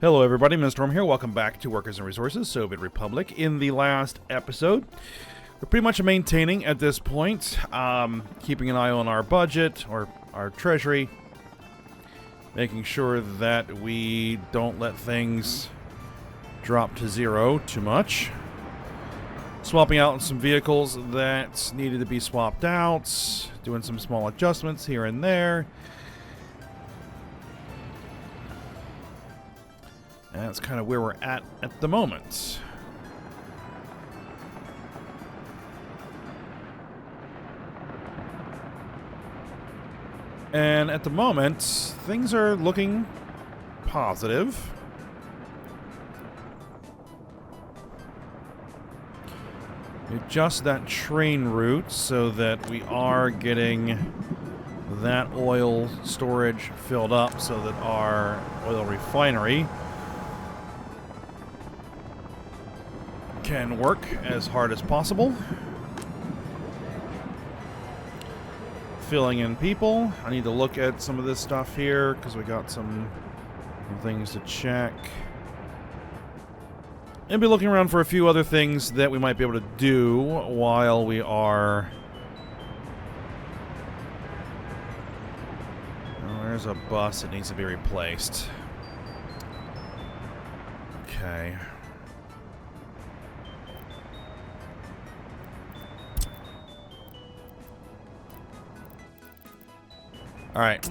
Hello everybody, Mindstorm here. Welcome back to Workers and Resources, Soviet Republic. In the last episode, we're pretty much maintaining at this point, keeping an eye on our budget, or our treasury, making sure that we don't let things drop to zero too much. Swapping out some vehicles that needed to be swapped out, doing some small adjustments here and there. And that's kind of where we're at the moment. And at the moment, things are looking positive. Adjust that train route so that we are getting that oil storage filled up so that our oil refinery can work as hard as possible. Filling in people. I need to look at some of this stuff here because we got some things to check. And be looking around for a few other things that we might be able to do while we are... Oh, there's a bus that needs to be replaced. Okay. All right.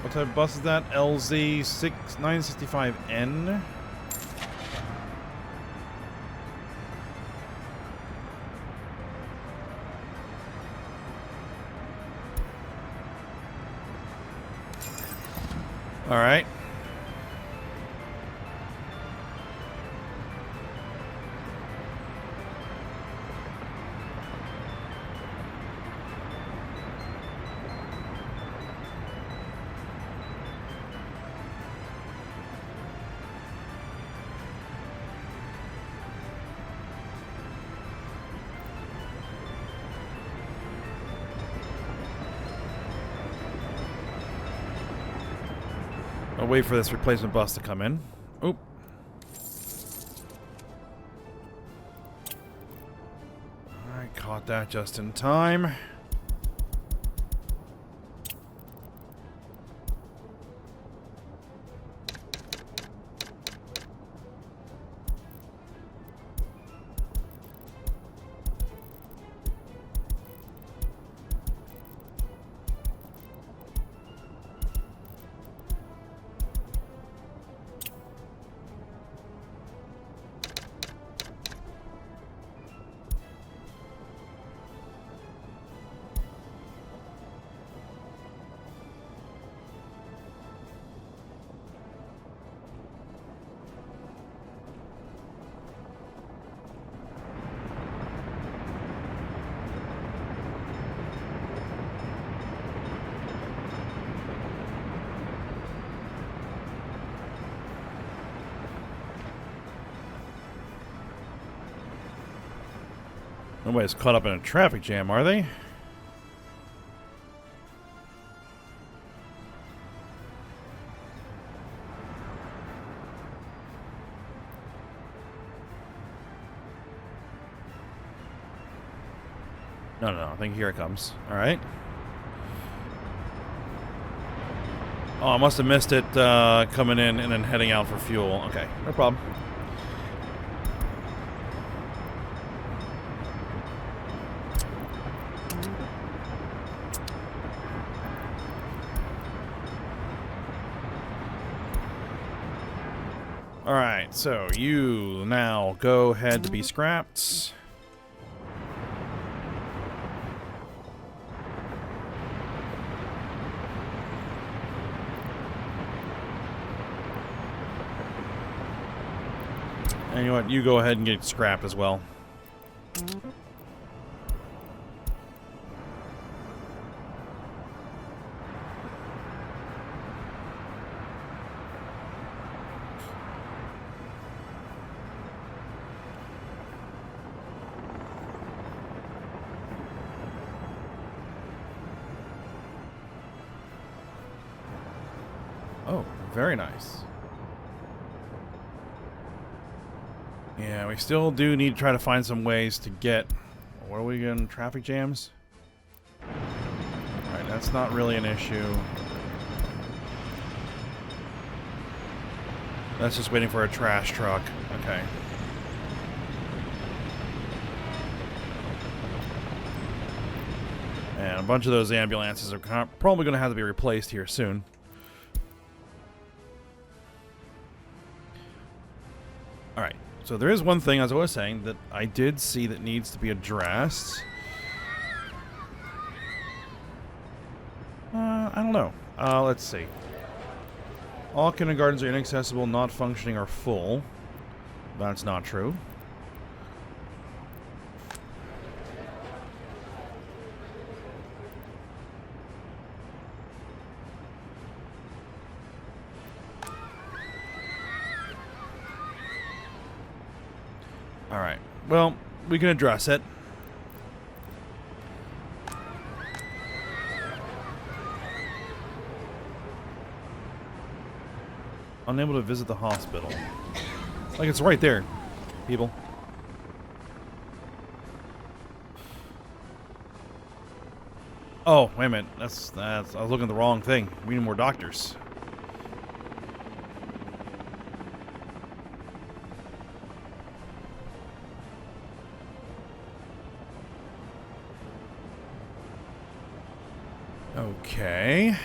What type of bus is that? LZ965N. All right. I'll wait for this replacement bus to come in. Oop. I caught that just in time. Nobody's caught up in a traffic jam, are they? No, I think here it comes. All right. Oh, I must have missed it coming in and then heading out for fuel. Okay, no problem. Alright, so you now go ahead to be scrapped. And you know what? You go ahead and get scrapped as well. Very nice. Yeah, we still do need to try to find some ways to get... What are we getting? Traffic jams? Alright, that's not really an issue. That's just waiting for a trash truck. Okay. And a bunch of those ambulances are probably going to have to be replaced here soon. Alright, so there is one thing, as I was saying, that I did see that needs to be addressed. I don't know. Let's see. All kindergartens are inaccessible, not functioning, or full. That's not true. Alright. Well, we can address it. Unable to visit the hospital. Like, it's right there, people. Oh, wait a minute. That's I was looking at the wrong thing. We need more doctors. Okay.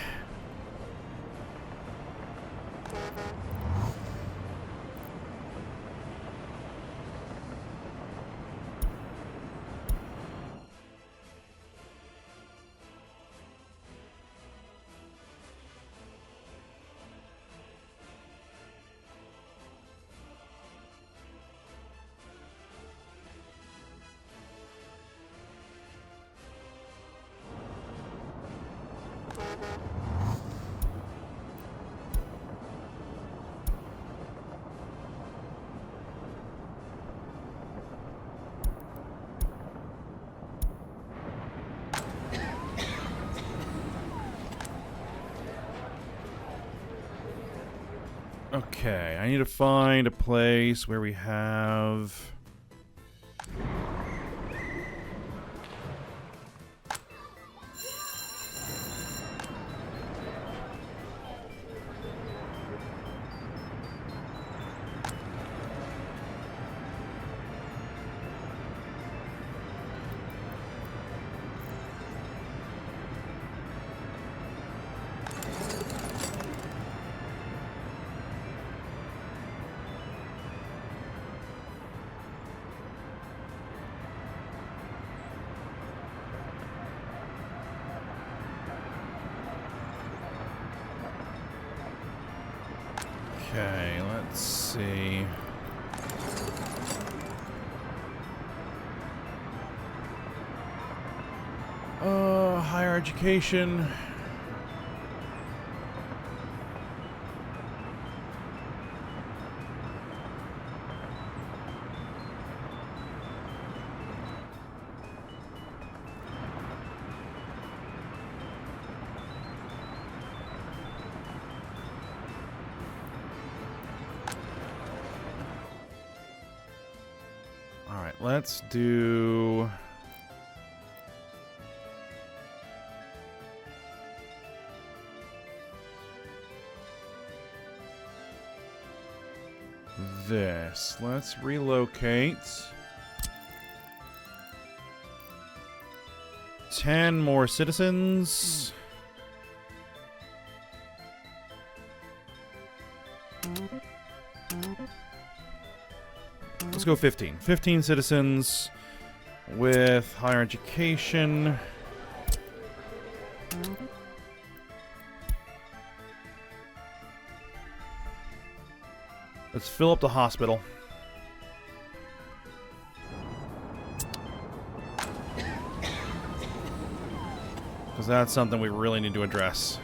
Okay, I need to find a place where we have... Okay, let's see. Higher education. Let's do... this. Let's relocate 10 more citizens. Let's go 15. 15 citizens with higher education. Let's fill up the hospital. Because that's something we really need to address.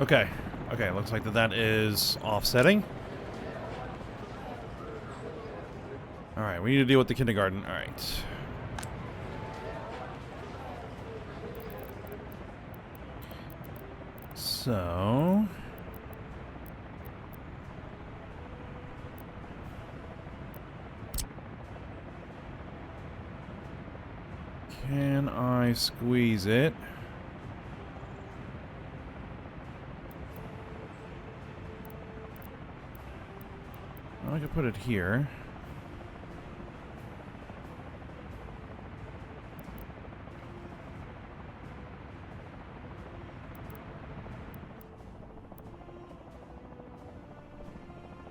Okay. Okay, looks like that is offsetting. Alright, we need to deal with the kindergarten. Alright. So... can I squeeze it? I could put it here.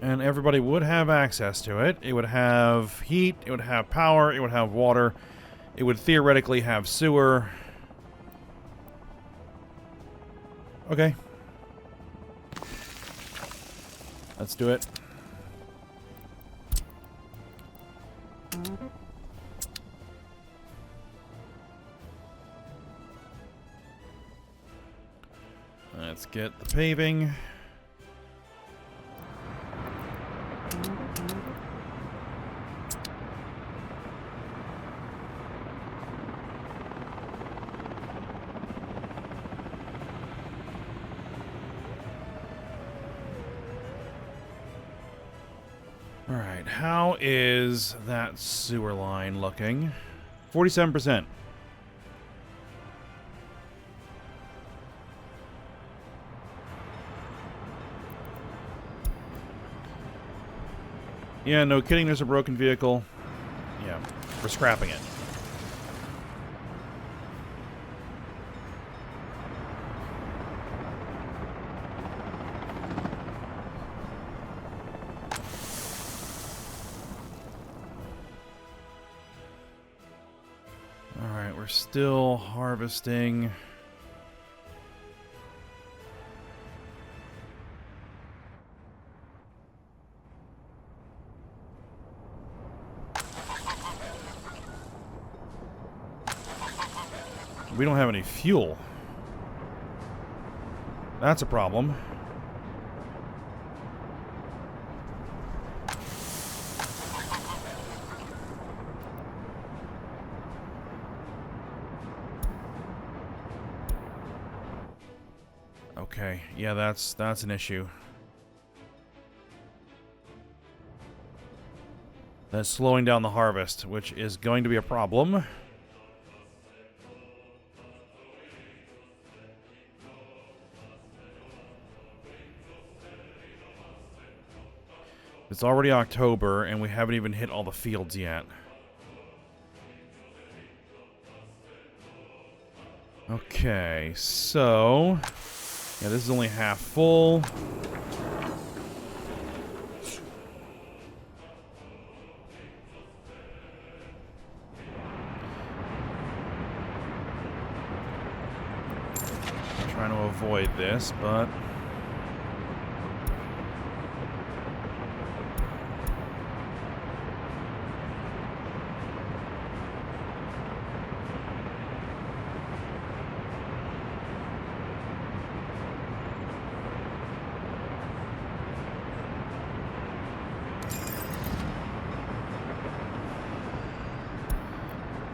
And everybody would have access to it. It would have heat, it would have power, it would have water. It would theoretically have sewer. Okay. Let's do it. Let's get the paving. Alright, how is that sewer line looking? 47%. Yeah, no kidding, there's a broken vehicle. Yeah, we're scrapping it. Alright, we're still harvesting. We don't have any fuel. That's a problem. Okay, yeah, that's an issue. That's slowing down the harvest, which is going to be a problem. It's already October, and we haven't even hit all the fields yet. Okay, so... yeah, this is only half full. I'm trying to avoid this, but...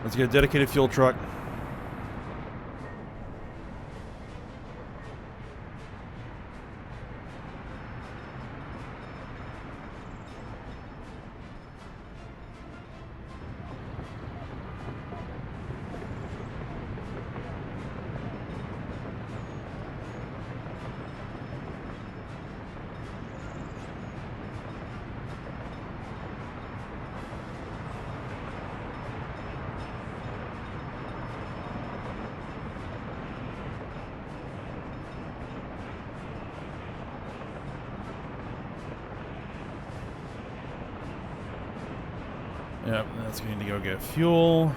let's get a dedicated fuel truck. Yep, that's going to go get fuel.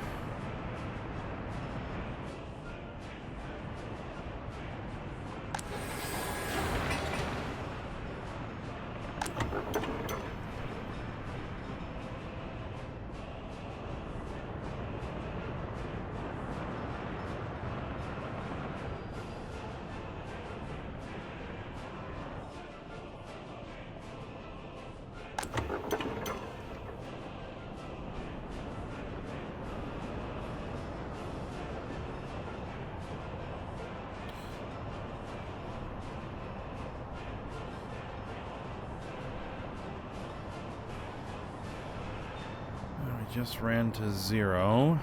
just ran to 0.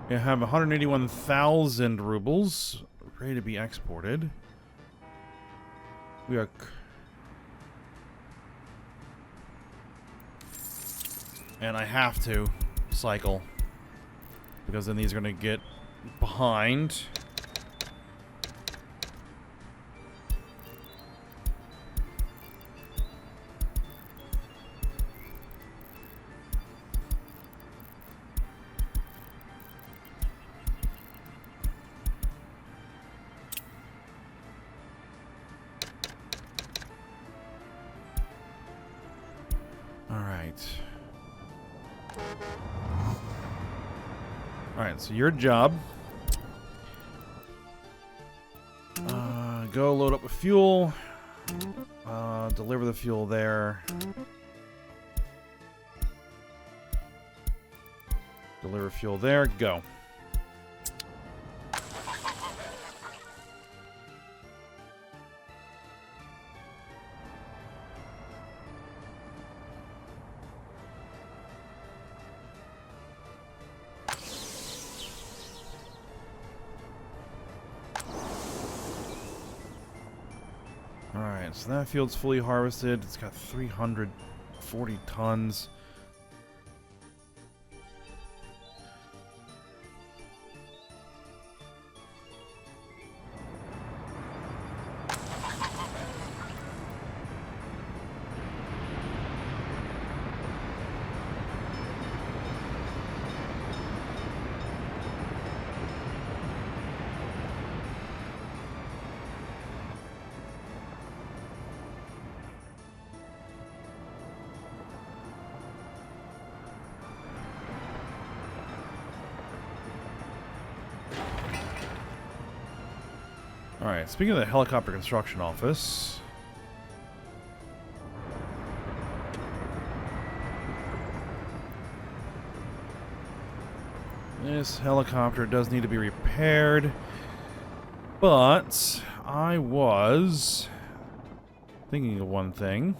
We have 181,000 rubles ready to be exported. We are... And I have to cycle, because then these are going to get behind. Alright, so your job. Go load up with fuel. Deliver the fuel there. Deliver fuel there. Go. Alright, so that field's fully harvested. It's got 340 tons. Alright, speaking of the helicopter construction office. This helicopter does need to be repaired. But I was thinking of one thing.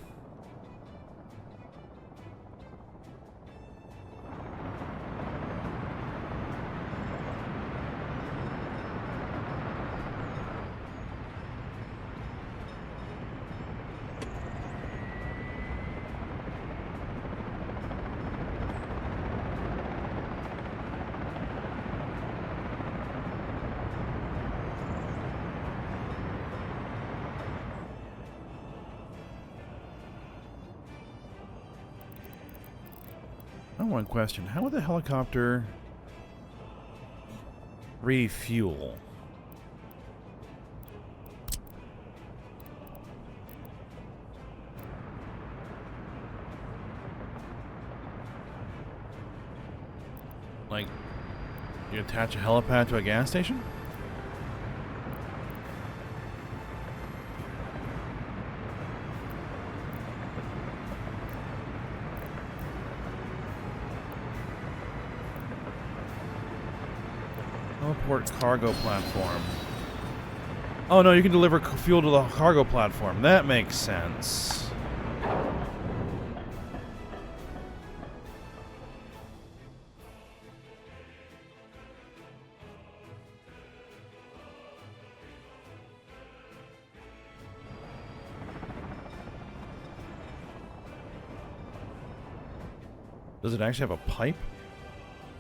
One question. How would the helicopter refuel? Like, you attach a helipad to a gas station? Teleport cargo platform. Oh no, you can deliver fuel to the cargo platform. That makes sense. Does it actually have a pipe?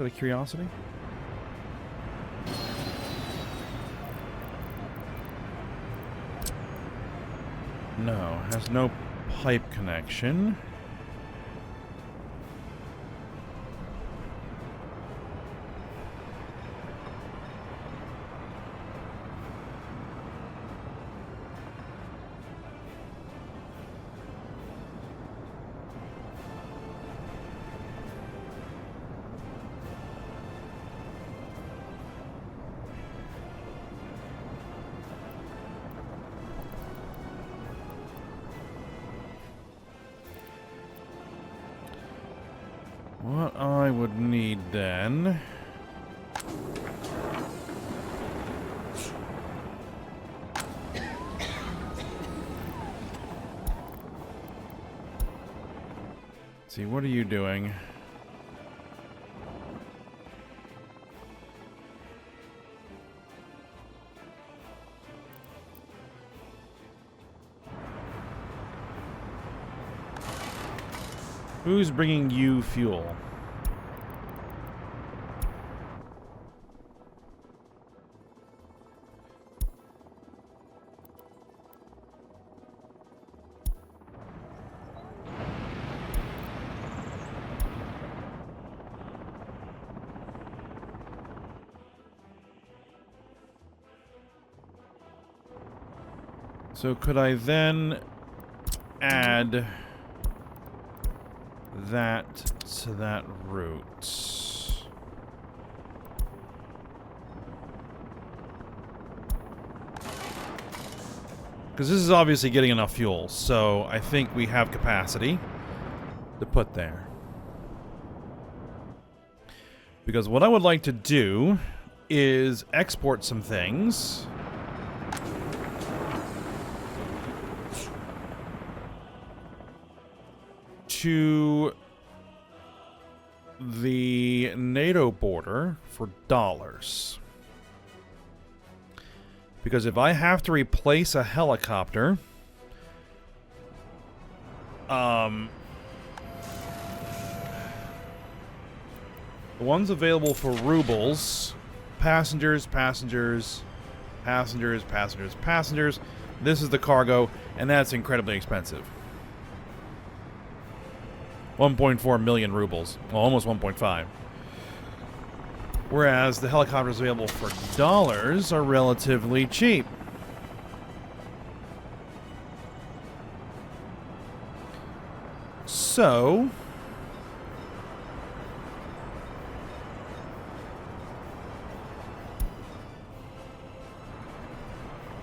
Out of curiosity? No, has no pipe connection. What I would need then... Let's see, what are you doing? Who's bringing you fuel? So could I then add that to that route? Because this is obviously getting enough fuel, so I think we have capacity to put there. Because what I would like to do is export some things. To the NATO border for dollars. Because if I have to replace a helicopter, the ones available for rubles, passengers, passengers, passengers, passengers, passengers. This is the cargo, and that's incredibly expensive. 1.4 million rubles. Well, almost 1.5. Whereas the helicopters available for dollars are relatively cheap. So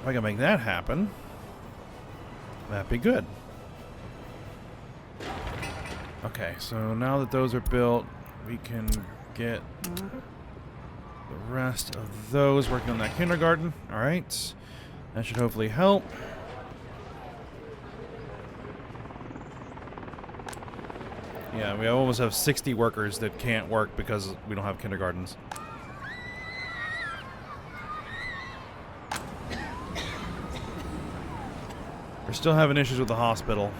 if I can make that happen, that'd be good. Okay, so now that those are built, we can get the rest of those working on that kindergarten. Alright. That should hopefully help. Yeah, we almost have 60 workers that can't work because we don't have kindergartens. We're still having issues with the hospital.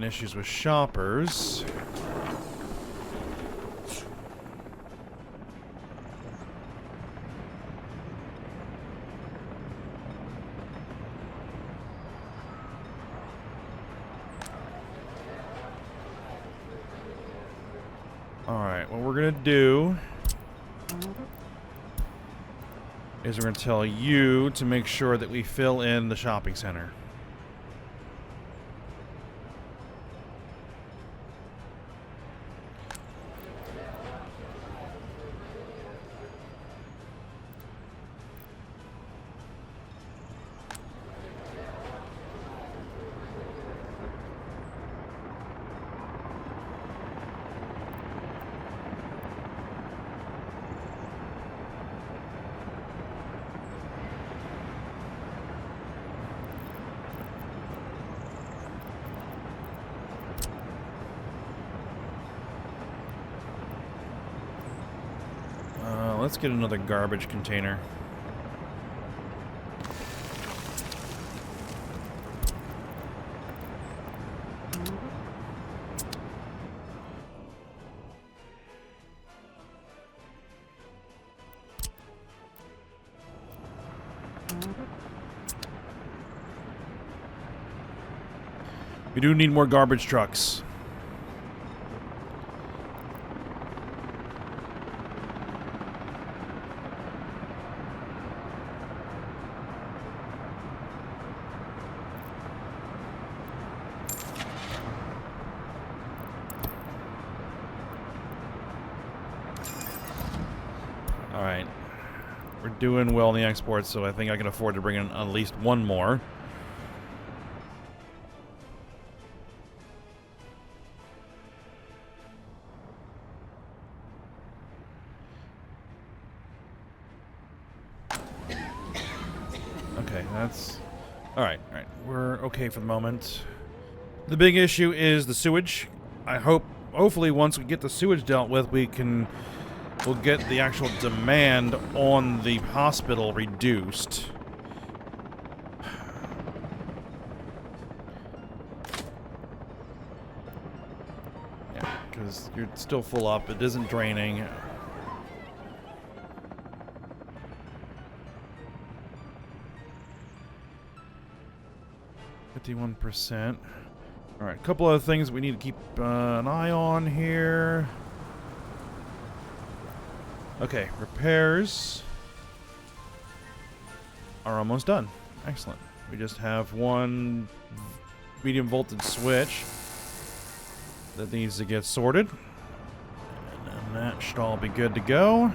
Issues with shoppers. Alright, what we're gonna do is we're gonna tell you to make sure that we fill in the shopping center. Let's get another garbage container. We do need more garbage trucks. Alright. We're doing well in the exports, so I think I can afford to bring in at least one more. Okay, that's... Alright, alright. We're okay for the moment. The big issue is the sewage. Hopefully once we get the sewage dealt with, we'll get the actual demand on the hospital reduced. Yeah, because you're still full up. It isn't draining. %. Alright, a couple other things we need to keep an eye on here. Okay, repairs are almost done. Excellent. We just have one medium voltage switch that needs to get sorted. And then that should all be good to go.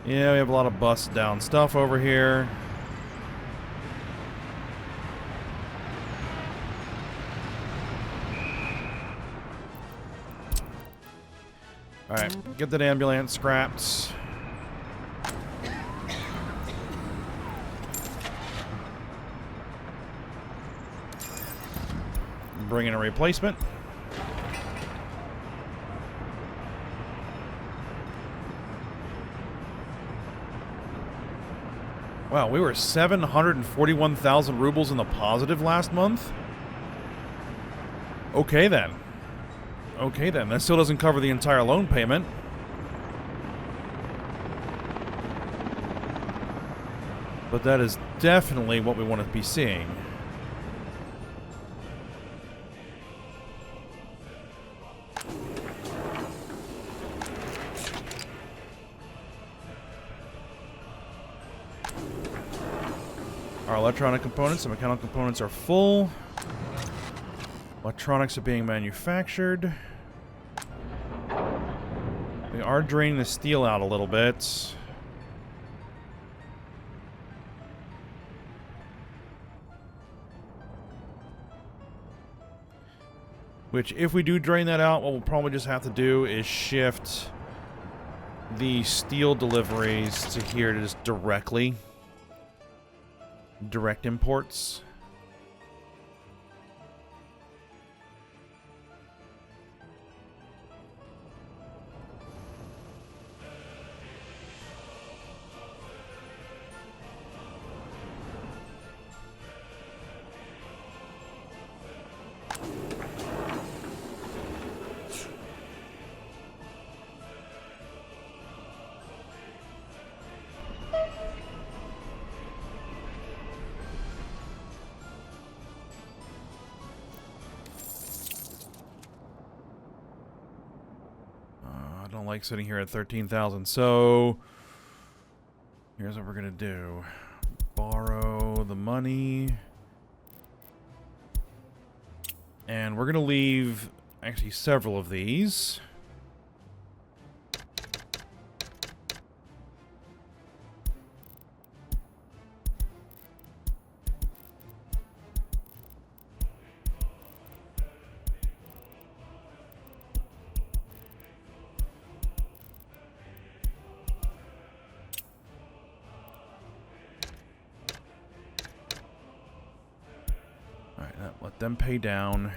Yeah, we have a lot of busted down stuff over here. Alright, get that ambulance scrapped. Bring in a replacement. Wow, we were 741,000 rubles in the positive last month? Okay then. Okay then, that still doesn't cover the entire loan payment. But that is definitely what we want to be seeing. Our electronic components and mechanical components are full. Electronics are being manufactured. We are draining the steel out a little bit. Which, if we do drain that out, what we'll probably just have to do is shift the steel deliveries to here to just direct imports. I don't like sitting here at 13,000, so here's what we're gonna do. Borrow the money. And we're gonna leave actually several of these. Let them pay down.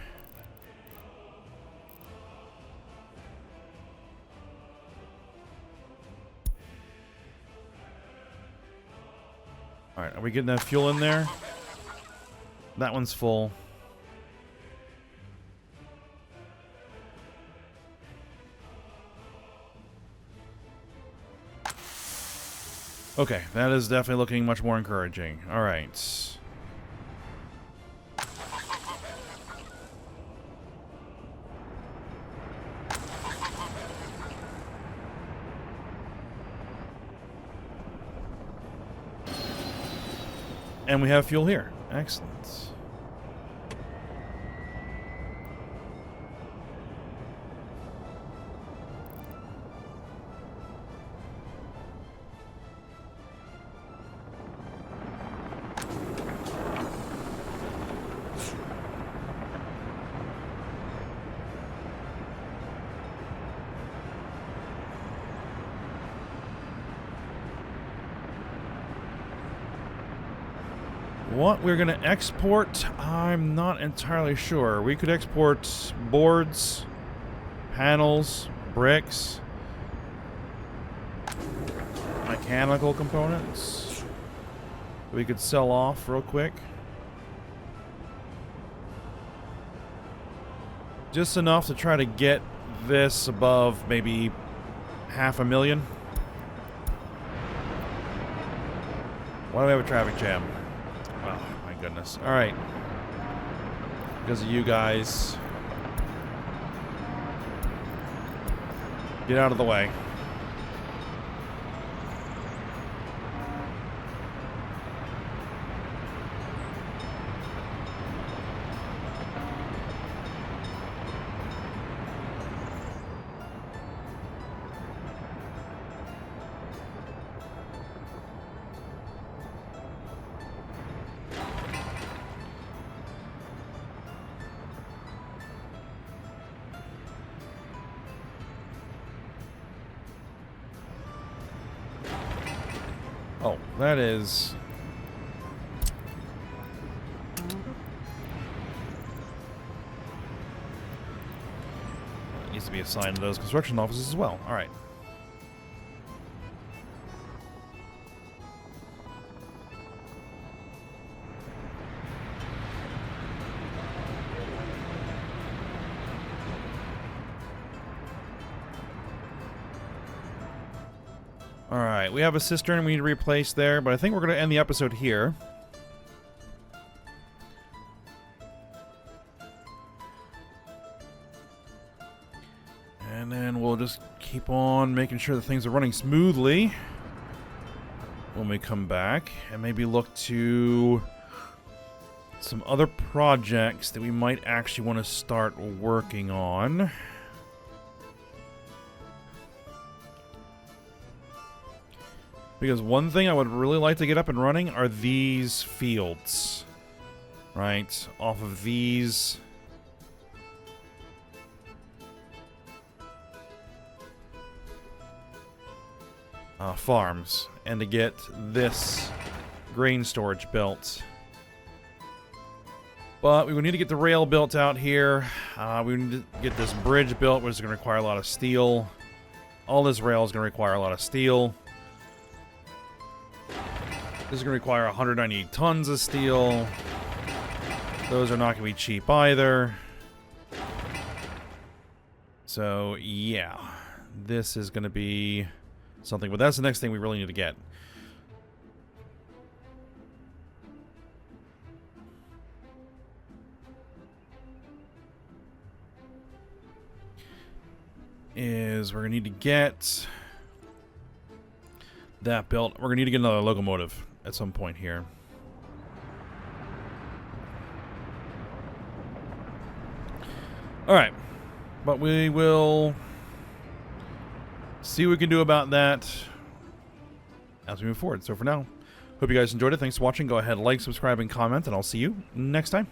Alright, are we getting that fuel in there? That one's full. Okay, that is definitely looking much more encouraging. Alright. And we have fuel here. Excellent. What we're going to export, I'm not entirely sure. We could export boards, panels, bricks, mechanical components. We could sell off real quick. Just enough to try to get this above maybe 500,000. Why do we have a traffic jam? Oh, my goodness. Alright. Because of you guys. Get out of the way. Oh, that is... needs to be assigned to those construction offices as well. All right. Alright, we have a cistern we need to replace there, but I think we're going to end the episode here. And then we'll just keep on making sure that things are running smoothly when we come back. And maybe look to some other projects that we might actually want to start working on. Because one thing I would really like to get up and running are these fields. Right? Off of these. Farms. And to get this grain storage built. But we would need to get the rail built out here. We need to get this bridge built, which is going to require a lot of steel. All this rail is going to require a lot of steel. This is going to require 190 tons of steel. Those are not going to be cheap either. So, yeah. This is going to be something. But that's the next thing we really need to get. Is we're going to need to get that built. We're going to need to get another locomotive at some point here. Alright. But we will see what we can do about that as we move forward. So for now, hope you guys enjoyed it. Thanks for watching. Go ahead, like, subscribe, and comment, and I'll see you next time.